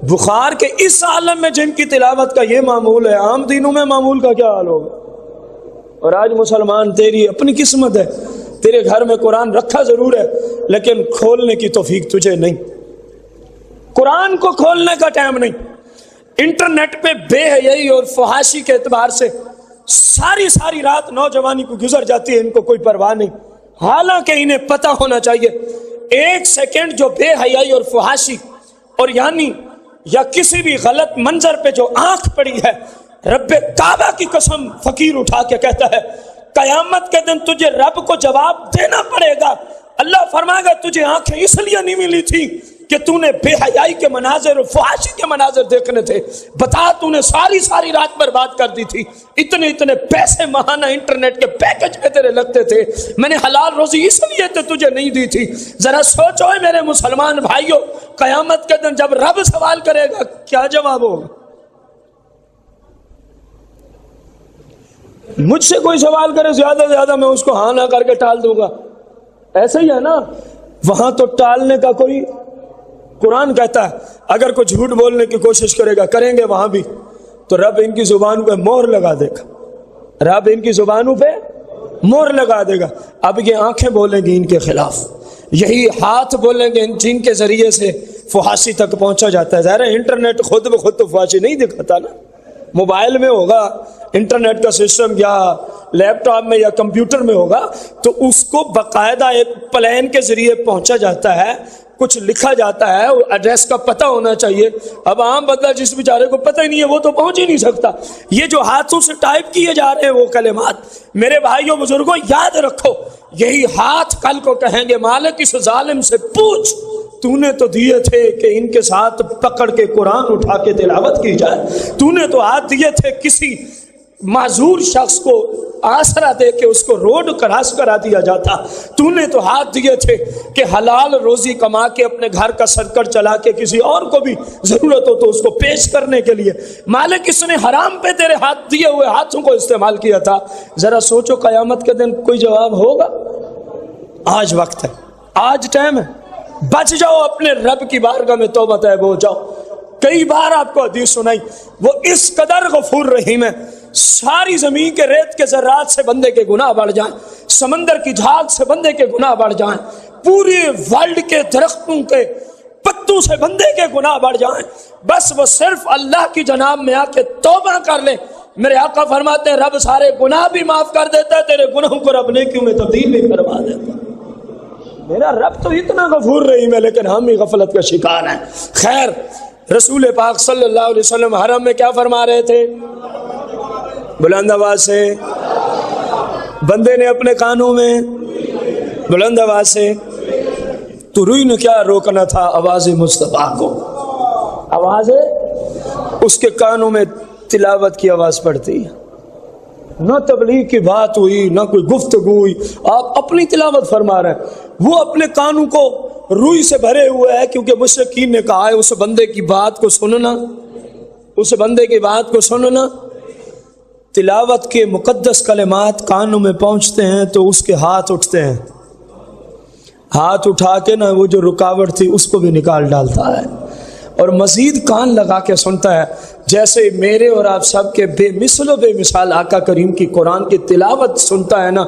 بخار کے اس عالم میں جن کی تلاوت کا یہ معمول ہے، عام دنوں میں معمول کا کیا حال ہوگا؟ اور آج مسلمان تیری اپنی قسمت ہے، تیرے گھر میں قرآن رکھا ضرور ہے لیکن کھولنے کی توفیق تجھے نہیں، قرآن کو کھولنے کا ٹائم نہیں۔ انٹرنیٹ پہ بے حیائی اور فحاشی کے اعتبار سے ساری رات نوجوانی کو گزر جاتی ہے، ان کو کوئی پرواہ نہیں، حالانکہ انہیں پتہ ہونا چاہیے ایک سیکنڈ جو بے حیائی اور فحاشی اور یعنی یا کسی بھی غلط منظر پہ جو آنکھ پڑی ہے، رب کعبہ کی قسم فقیر اٹھا کے کہتا ہے قیامت کے دن تجھے رب کو جواب دینا پڑے گا۔ اللہ فرمائے گا تجھے آنکھیں اس لیے نہیں ملی تھی کہ تو نے بے حیائی کے مناظر اور فحاشی کے مناظر دیکھنے تھے، بتا تو نے ساری رات برباد کر دی تھی، اتنے پیسے ماہانہ انٹرنیٹ کے پیکج پہ تیرے لگتے تھے، میں نے حلال روزی اس لیے تو تجھے نہیں دی تھی۔ ذرا سوچو میرے مسلمان بھائیوں، قیامت کے دن جب رب سوال کرے گا کیا جواب ہوگا؟ مجھ سے کوئی سوال کرے زیادہ سے زیادہ میں اس کو ہاں نہ کر کے ٹال دوں گا، ایسا ہی ہے نا؟ وہاں تو ٹالنے کا کوئی، قرآن کہتا ہے اگر کوئی جھوٹ بولنے کی کوشش کرے گا، کریں گے وہاں بھی تو رب ان کی زبانوں پہ مہر لگا دے گا، رب ان کی زبانوں پہ مہر لگا دے گا۔ اب یہ آنکھیں بولیں گی ان کے خلاف، یہی ہاتھ بولیں گے جن کے ذریعے سے فحاشی تک پہنچا جاتا ہے۔ ظاہر ہے انٹرنیٹ خود بخود تو فحاشی نہیں دکھاتا نا، موبائل میں ہوگا انٹرنیٹ کا سسٹم یا لیپ ٹاپ میں یا کمپیوٹر میں ہوگا تو اس کو باقاعدہ ایک پلین کے ذریعے پہنچا جاتا ہے، کچھ لکھا جاتا ہے، ایڈریس کا پتہ ہونا چاہیے۔ اب عام بندہ جس بیچارے کو پتہ ہی نہیں ہے وہ تو پہنچ ہی نہیں سکتا۔ یہ جو ہاتھوں سے ٹائپ کیے جا رہے ہیں وہ کلمات، میرے بھائیوں بزرگوں یاد رکھو، یہی ہاتھ کل کو کہیں گے مالک اس ظالم سے پوچھ تو نے تو دیے تھے کہ ان کے ساتھ پکڑ کے قرآن اٹھا کے تلاوت کی جائے، تو نے تو ہاتھ دیے تھے کسی معذور شخص کو آسرا دے کے اس کو روڈ کراس کرا دیا جاتا، تو نے تو ہاتھ دیے تھے کہ حلال روزی کما کے اپنے گھر کا سرکٹ چلا کے کسی اور کو بھی ضرورت ہو تو اس کو پیش کرنے کے لیے مالک اس نے حرام پہ تیرے ہاتھ دیے ہوئے ہاتھوں کو استعمال کیا تھا۔ ذرا سوچو قیامت کے دن کوئی جواب ہوگا؟ آج وقت ہے، آج ٹائم ہے، بچ جاؤ اپنے رب کی بارگاہ میں توبہ طیب ہو جاؤ۔ کئی بار آپ کو حدیث سنائی، وہ اس قدر غفور رحیم ہے، ساری زمین کے ریت کے ذرات سے بندے کے گناہ بڑھ جائیں، سمندر کی جھاگ سے بندے کے گناہ بڑھ جائیں، پوری ورلڈ کے درختوں کے پتوں سے بندے کے گناہ بڑھ جائیں، بس وہ صرف اللہ کی جناب میں آ کے توبہ کر لیں۔ میرے آقا فرماتے ہیں رب سارے گناہ بھی معاف کر دیتا ہے، تیرے گناہوں کو رب نیکیوں میں تبدیل بھی کروا دیتا ہے۔ میرا رب تو اتنا غفور رحیم ہے لیکن ہم ہی غفلت کا شکار ہیں۔ خیر، رسول پاک صلی اللہ علیہ وسلم حرم میں کیا فرما رہے تھے؟ بلند آواز سے، بندے نے اپنے کانوں میں بلند آواز سے، تو روئی نے کیا روکنا تھا؟ آواز مصطفیٰ کو، آواز اس کے کانوں میں تلاوت کی آواز پڑتی ہے، نہ تبلیغ کی بات ہوئی نہ کوئی گفتگو ہوئی، آپ اپنی تلاوت فرما رہے ہیں، وہ اپنے کانوں کو روئی سے بھرے ہوئے ہے کیونکہ مشرکین نے کہا ہے اس بندے کی بات کو سننا اس بندے کی بات کو سننا، تلاوت کے مقدس کلمات کانوں میں پہنچتے ہیں تو اس کے ہاتھ اٹھتے ہیں، ہاتھ اٹھا کے نا وہ جو رکاوٹ تھی اس کو بھی نکال ڈالتا ہے، اور مزید کان لگا کے سنتا ہے، جیسے میرے اور آپ سب کے بے مثل و بے مثال آقا کریم کی قرآن کی تلاوت سنتا ہے نا،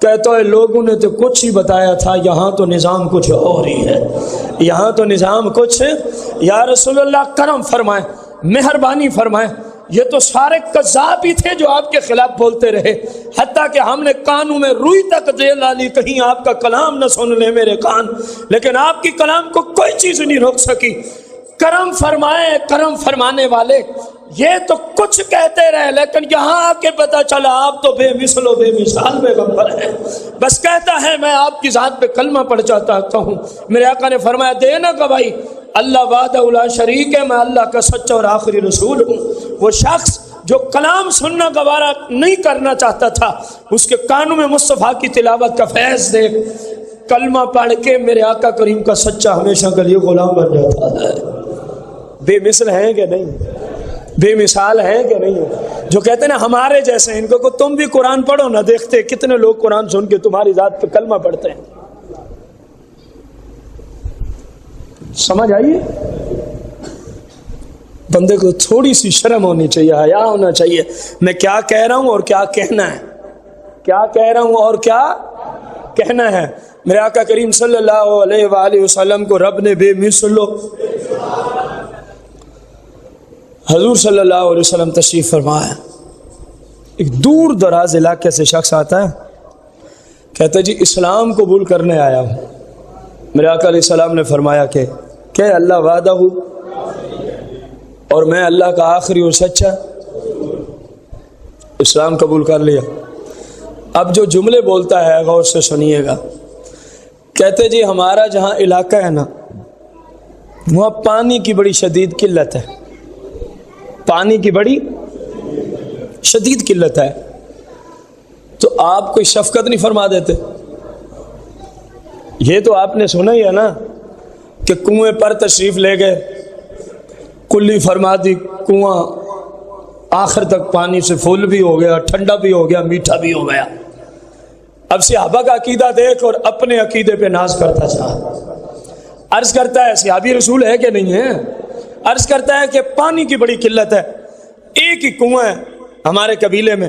کہتا ہے لوگوں نے تو کچھ ہی بتایا تھا، یہاں تو نظام کچھ اور ہی ہے، یہاں تو نظام کچھ ہے۔ یا رسول اللہ کرم فرمائیں، مہربانی فرمائیں، یہ تو سارے کذاب ہی تھے جو آپ کے خلاف بولتے رہے، حتیٰ کہ ہم نے کانوں میں روئی تک جیل ڈالی کہیں آپ کا کلام نہ سن لے میرے کان، لیکن آپ کی کلام کو کوئی چیز نہیں روک سکی۔ کرم فرمائے کرم فرمانے والے، یہ تو کچھ کہتے رہے لیکن یہاں آ کے پتہ چلا آپ تو بے مثل و بے مثال پیغمبر ہیں۔ بس کہتا ہے میں آپ کی ذات پہ کلمہ پڑھ چاہتا ہوں۔ میرے آقا نے فرمایا دینا گواہی اللہ وحدہ لا شریک ہے، میں اللہ کا سچا اور آخری رسول ہوں۔ وہ شخص جو کلام سننا گوارا نہیں کرنا چاہتا تھا، اس کے کانوں میں مصطفیٰ کی تلاوت کا فیض دے، کلمہ پڑھ کے میرے آقا کریم کا سچا ہمیشہ کے لیے غلام بن جاتا ہے۔ بے مثل ہیں کہ نہیں؟ بے مثال ہیں کہ نہیں؟ جو کہتے ہیں نا ہمارے جیسے، ان کو تم بھی قرآن پڑھو نہ، دیکھتے کتنے لوگ قرآن سن کے تمہاری ذات پہ کلمہ پڑھتے ہیں۔ سمجھ آئیے؟ بندے کو تھوڑی سی شرم ہونی چاہیے، حیا ہونا چاہیے، میں کیا کہہ رہا ہوں اور کیا کہنا ہے، کیا کہہ رہا ہوں اور کیا کہنا ہے۔ میرے آقا کریم صلی اللہ علیہ وآلہ وسلم کو رب نے بے مثل حضور صلی اللہ علیہ وسلم تشریف فرمایا، ایک دور دراز علاقے سے شخص آتا ہے، کہتا ہے جی اسلام قبول کرنے آیا ہوں۔ میرے آقا علیہ السلام نے فرمایا کہ اللہ وعدہ ہوں اور میں اللہ کا آخری اور سچا، اسلام قبول کر لیا۔ اب جو جملے بولتا ہے غور سے سنیے گا، کہتے جی ہمارا جہاں علاقہ ہے نا وہاں پانی کی بڑی شدید قلت ہے، پانی کی بڑی شدید قلت ہے، تو آپ کوئی شفقت نہیں فرما دیتے؟ یہ تو آپ نے سنا ہی ہے نا کہ کنویں پر تشریف لے گئے، کلی فرما دی، کنواں آخر تک پانی سے فل بھی ہو گیا، ٹھنڈا بھی ہو گیا، میٹھا بھی ہو گیا۔ اب صحابہ کا عقیدہ دیکھ اور اپنے عقیدے پہ ناز کرتا چاہا، عرض کرتا ہے صحابی رسول ہے کہ نہیں ہے؟ عرض کرتا ہے کہ پانی کی بڑی قلت ہے، ایک ہی کنواں ہے ہمارے قبیلے میں،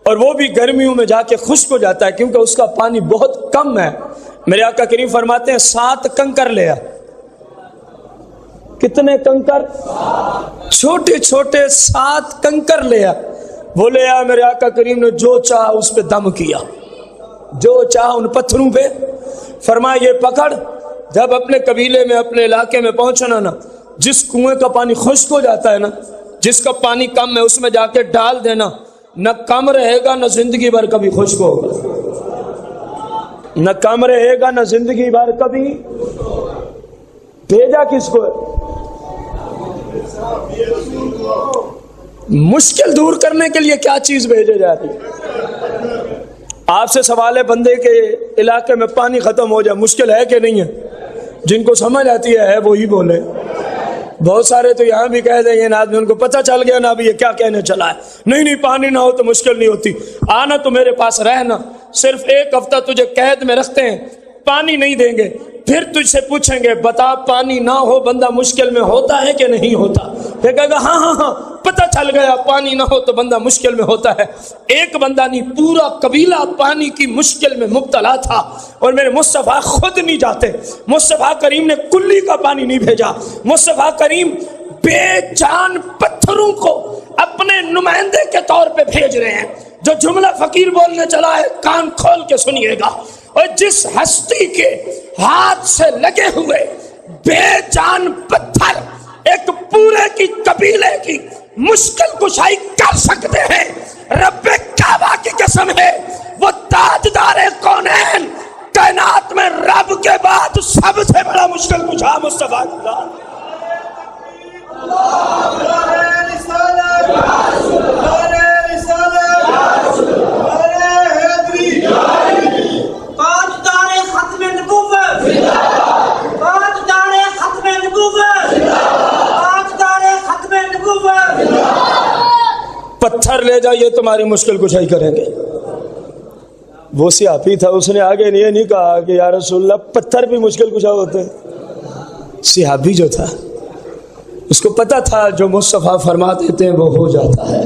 اور وہ بھی گرمیوں میں جا کے خشک ہو جاتا ہے کیونکہ اس کا پانی بہت کم ہے۔ میرے آقا کریم فرماتے ہیں 7 کنکر لیا۔ کتنے کنکر؟ چھوٹے چھوٹے 7 کنکر لیا۔ وہ لیا، میرے آقا کریم نے جو چاہ اس پہ دم کیا، جو چاہ ان پتھروں پہ، فرمایا یہ پکڑ، جب اپنے قبیلے میں اپنے علاقے میں پہنچنا نا، جس کنویں کا پانی خشک ہو جاتا ہے نا، جس کا پانی کم ہے، اس میں جا کے ڈال دینا، نہ کم رہے گا نہ زندگی بھر کبھی خشک ہوگا، نہ کم رہے گا نہ زندگی بھر کبھی۔ بھیجا کس کو؟ مشکل دور کرنے کے لیے کیا چیز بھیجے جاتی ہے؟ آپ سے سوال ہے، بندے کے علاقے میں پانی ختم ہو جائے مشکل ہے کہ نہیں ہے؟ جن کو سمجھ آتی ہے وہی بولے۔ بہت سارے تو یہاں بھی کہہ دیں گے نا، آدمی ان کو پتہ چل گیا نا ابھی یہ کیا کہنے چلا ہے، نہیں پانی نہ ہو تو مشکل نہیں ہوتی، آنا تو میرے پاس رہنا، صرف 1 ہفتہ تجھے قید میں رکھتے ہیں، پانی نہیں دیں گے، پھر تجھ سے پوچھیں گے بتا پانی نہ ہو بندہ مشکل میں ہوتا ہے کہ نہیں ہوتا؟ پھر کہے گا ہاں پتہ چل گیا، پانی نہ ہو تو بندہ مشکل میں ہوتا ہے۔ ایک بندہ نہیں، پورا قبیلہ پانی کی مشکل میں مبتلا تھا، اور میرے مصطفیٰ خود نہیں جاتے، مصطفیٰ کریم نے کلی کا پانی نہیں بھیجا، مصطفیٰ کریم بے جان پتھروں کو اپنے نمائندے کے طور پہ بھیج رہے ہیں۔ جو جملہ فقیر بولنے چلا ہے کان کھول کے سنیے گا، اور جس ہستی کے ہاتھ سے لگے ہوئے بے جان پتھر ایک پورے کی قبیلے کی مشکل کشائی کر سکتے ہیں، رب کعبہ کی قسم ہے، وہ تاجدار کونین، کائنات میں رب کے بعد سب سے بڑا مشکل کشا مصطفیٰ کی ذات۔ ختم نبوت پتھر لے جا، یہ تمہاری مشکل کشائی کریں گے۔ وہ صحابی تھا، اس نے آگے یہ نہیں کہا کہ یا رسول اللہ پتھر بھی مشکل کشا ہوتے ہیں۔ صحابی جو تھا اس کو پتا تھا جو مصطفیٰ فرما دیتے ہیں وہ ہو جاتا ہے،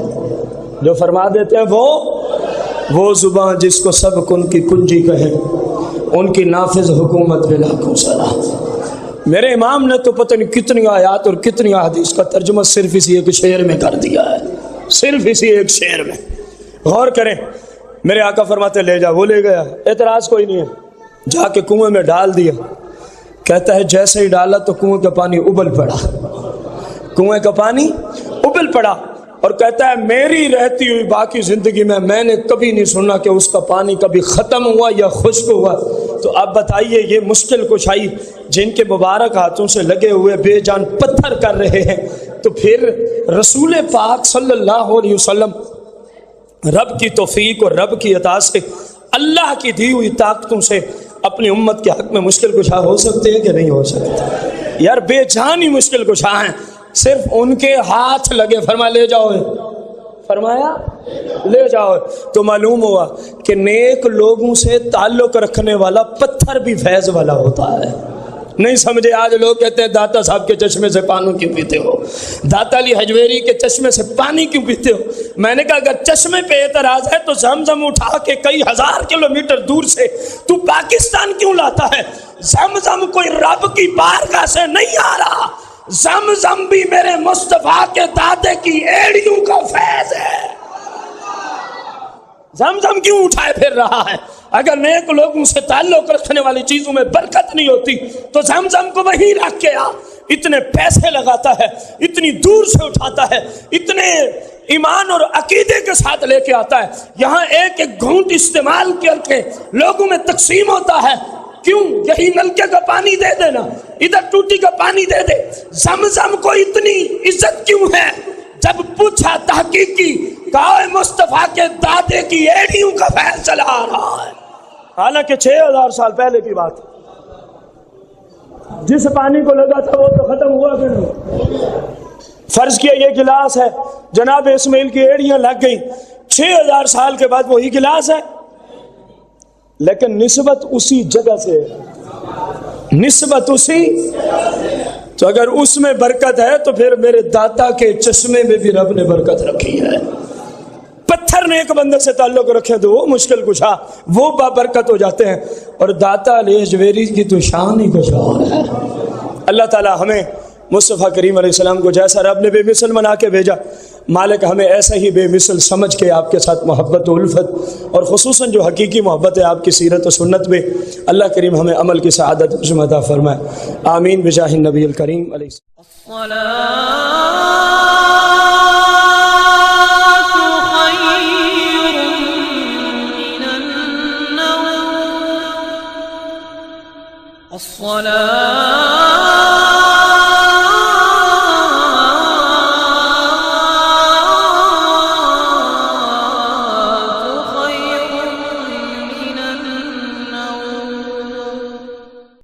جو فرما دیتے ہیں وہ زبان جس کو سب کن کی کنجی کہیں، ان کی نافذ حکومت بلا کو صلاح۔ میرے امام نے تو پتہ نہیں کتنی آیات اور کتنی احادیث کا ترجمہ صرف اسی ایک شعر میں کر دیا ہے، صرف اسی ایک شعر میں۔ غور کریں، میرے آقا فرماتے لے جا، وہ لے گیا، اعتراض کوئی نہیں ہے، جا کے کنویں میں ڈال دیا۔ کہتا ہے جیسے ہی ڈالا تو کنویں کا پانی ابل پڑا، کنویں کا پانی ابل پڑا، اور کہتا ہے میری رہتی ہوئی باقی زندگی میں نے کبھی نہیں سنا کہ اس کا پانی کبھی ختم ہوا یا خشک ہوا۔ تو اب بتائیے یہ مشکل کشائی جن کے مبارک ہاتھوں سے لگے ہوئے بے جان پتھر کر رہے ہیں، تو پھر رسول پاک صلی اللہ علیہ وسلم رب کی توفیق اور رب کی عطا سے اللہ کی دی ہوئی طاقتوں سے اپنی امت کے حق میں مشکل کشا ہو سکتے ہیں کہ نہیں ہو سکتے؟ یار بے جانی مشکل کشا ہیں، صرف ان کے ہاتھ لگے، فرمایا لے جاؤ، فرمایا لے جاؤ۔ تو معلوم ہوا کہ نیک لوگوں سے تعلق رکھنے والا پتھر بھی فیض والا ہوتا ہے۔ نہیں سمجھے؟ آج لوگ کہتے ہیں داتا صاحب کے چشمے سے پانی کیوں پیتے ہو، داتا علی حجویری کے چشمے سے پانی کیوں پیتے ہو؟ میں نے کہا اگر چشمے پہ اعتراض ہے تو زمزم اٹھا کے کئی ہزار کلومیٹر دور سے تو پاکستان کیوں لاتا ہے؟ زمزم کوئی رب کی بارگاہ سے نہیں آ رہا، زمزم بھی میرے مصطفیٰ کے دادے کی ایڑیوں کا فیض ہے۔ زمزم کیوں اٹھائے پھر رہا ہے؟ اگر نیک لوگوں سے تعلق رکھنے والی چیزوں میں برکت نہیں ہوتی تو زمزم کو وہیں رکھ کے آ۔ اتنے پیسے لگاتا ہے، اتنی دور سے اٹھاتا ہے، اتنے ایمان اور عقیدے کے ساتھ لے کے آتا ہے، یہاں ایک ایک گھونٹ استعمال کر کے لوگوں میں تقسیم ہوتا ہے۔ کیوں؟ یہی نلکے کا پانی دے دینا، ادھر ٹوٹی کا پانی دے دے۔ زمزم کو اتنی عزت کیوں ہے؟ جب پوچھا تحقیق کی، کہا مصطفیٰ کے دادے کی ایڑیوں کا فیض چلا آ رہا ہے۔ حالانکہ 6000 سال پہلے کی بات، جس پانی کو لگا تھا وہ تو ختم ہوا کہ نہیں؟ فرض کیا یہ گلاس ہے، جناب اسماعیل کی ایڑیاں لگ گئی، 6000 سال کے بعد وہی گلاس ہے، لیکن نسبت اسی جگہ سے، نسبت اسی۔ تو اگر اس میں برکت ہے تو پھر میرے داتا کے چشمے میں بھی رب نے برکت رکھی ہے۔ پتھر نے ایک بندے سے تعلق رکھے تو وہ مشکل کشا، وہ بابرکت ہو جاتے ہیں، اور داتا علی حجویری کی تو شان ہی کچھ اور ہے۔ اللہ تعالی ہمیں مصطفیٰ کریم علیہ السلام کو جیسا رب نے بے مثل بنا کے بھیجا، مالک ہمیں ایسا ہی بے مثل سمجھ کے آپ کے ساتھ محبت و الفت، اور خصوصاً جو حقیقی محبت ہے آپ کی سیرت و سنت میں، اللہ کریم ہمیں عمل کی سعادت عطا فرمائے، آمین بجاہ النبی الکریم علیہ الصلاة